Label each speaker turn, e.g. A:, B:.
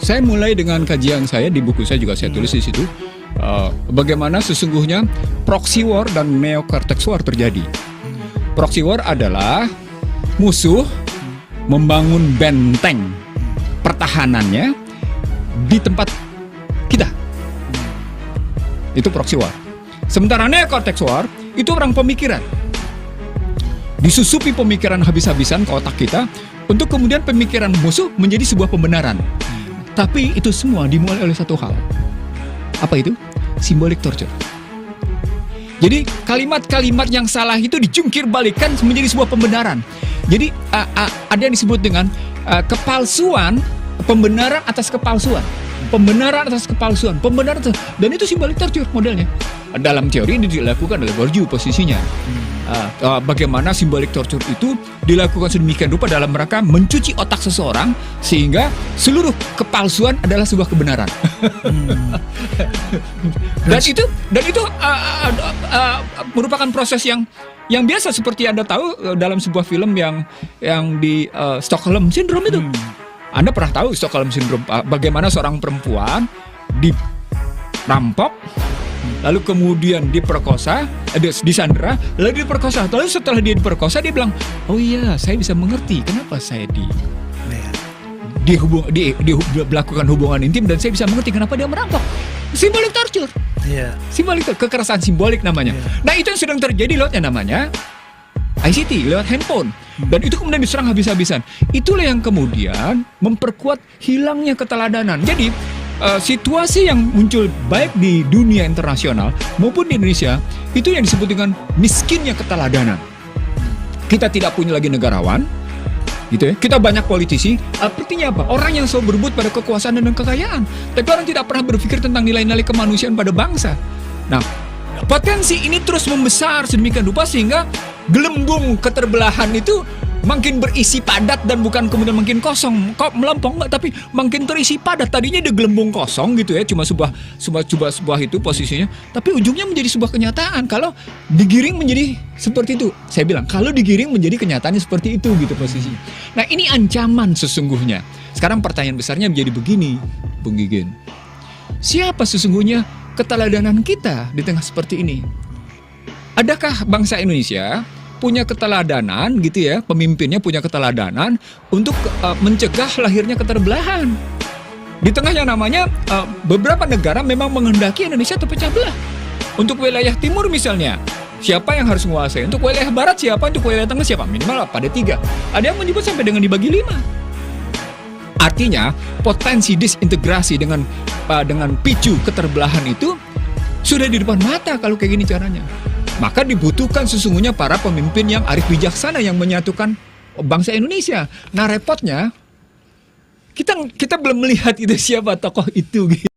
A: Saya mulai dengan kajian saya di buku saya juga saya tulis di situ. Bagaimana sesungguhnya proxy war dan neocortex war terjadi. Proxy war adalah musuh membangun benteng pertahanannya di tempat kita. Itu proxy war. Sementara neocortex war itu orang pemikiran. Disusupi pemikiran habis-habisan ke otak kita untuk kemudian pemikiran musuh menjadi sebuah pembenaran. Tapi itu semua dimulai oleh satu hal. Apa itu? Symbolic torture. Jadi kalimat-kalimat yang salah itu dijungkir balikan menjadi sebuah pembenaran. Jadi ada yang disebut dengan kepalsuan, pembenaran atas kepalsuan. Pembenaran atas kepalsuan, pembenaran atas, dan itu symbolic torture modelnya. Dalam teori ini dilakukan oleh Bourdieu posisinya. Bagaimana symbolic torture itu dilakukan sedemikian rupa dalam rangka mencuci otak seseorang sehingga seluruh kepalsuan adalah sebuah kebenaran. Dan itu merupakan proses yang biasa seperti Anda tahu dalam sebuah film yang di Stockholm Syndrome itu. Anda pernah tahu Stockholm Syndrome, bagaimana seorang perempuan dirampok, lalu kemudian diperkosa, disandera, lalu diperkosa. Lalu setelah dia diperkosa, dia bilang, oh iya, saya bisa mengerti kenapa saya dilakukan hubungan intim dan saya bisa mengerti kenapa dia merampok. Symbolic torture. Simbolik, kekerasan simbolik namanya. Nah, itu yang sedang terjadi lewat yang namanya ICT, lewat handphone. Dan itu kemudian diserang habis-habisan. Itulah yang kemudian memperkuat hilangnya keteladanan. Jadi situasi yang muncul baik di dunia internasional maupun di Indonesia itu yang disebut dengan miskinnya keteladanan. Kita tidak punya lagi negarawan, gitu ya. Kita banyak politisi. Artinya apa? Orang yang selalu berebut pada kekuasaan dan kekayaan, tapi orang tidak pernah berpikir tentang nilai-nilai kemanusiaan pada bangsa. Nah, potensi ini terus membesar sedemikian rupa sehingga gelembung keterbelahan itu makin berisi padat dan bukan kemudian makin kosong, kok melempong enggak, tapi makin terisi padat. Tadinya dia gelembung kosong gitu ya, cuma sebuah itu posisinya, tapi ujungnya menjadi sebuah kenyataan kalau digiring menjadi seperti itu. Saya bilang kalau digiring menjadi kenyataannya seperti itu gitu posisinya. Nah, ini ancaman sesungguhnya. Sekarang pertanyaan besarnya menjadi begini, Bung Gigen. Siapa sesungguhnya keteladanan kita di tengah seperti ini? Adakah bangsa Indonesia punya keteladanan gitu ya, pemimpinnya punya keteladanan untuk mencegah lahirnya keterbelahan? Di tengah yang namanya beberapa negara memang menghendaki Indonesia terpecah belah. Untuk wilayah timur misalnya, siapa yang harus menguasai? Untuk wilayah barat siapa? Untuk wilayah tengah siapa? Minimal pada 3. Ada yang menyebut sampai dengan dibagi 5. Artinya potensi disintegrasi dengan picu keterbelahan itu sudah di depan mata kalau kayak gini caranya. Maka dibutuhkan sesungguhnya para pemimpin yang arif bijaksana yang menyatukan bangsa Indonesia. Nah, repotnya kita belum melihat itu siapa tokoh itu gitu.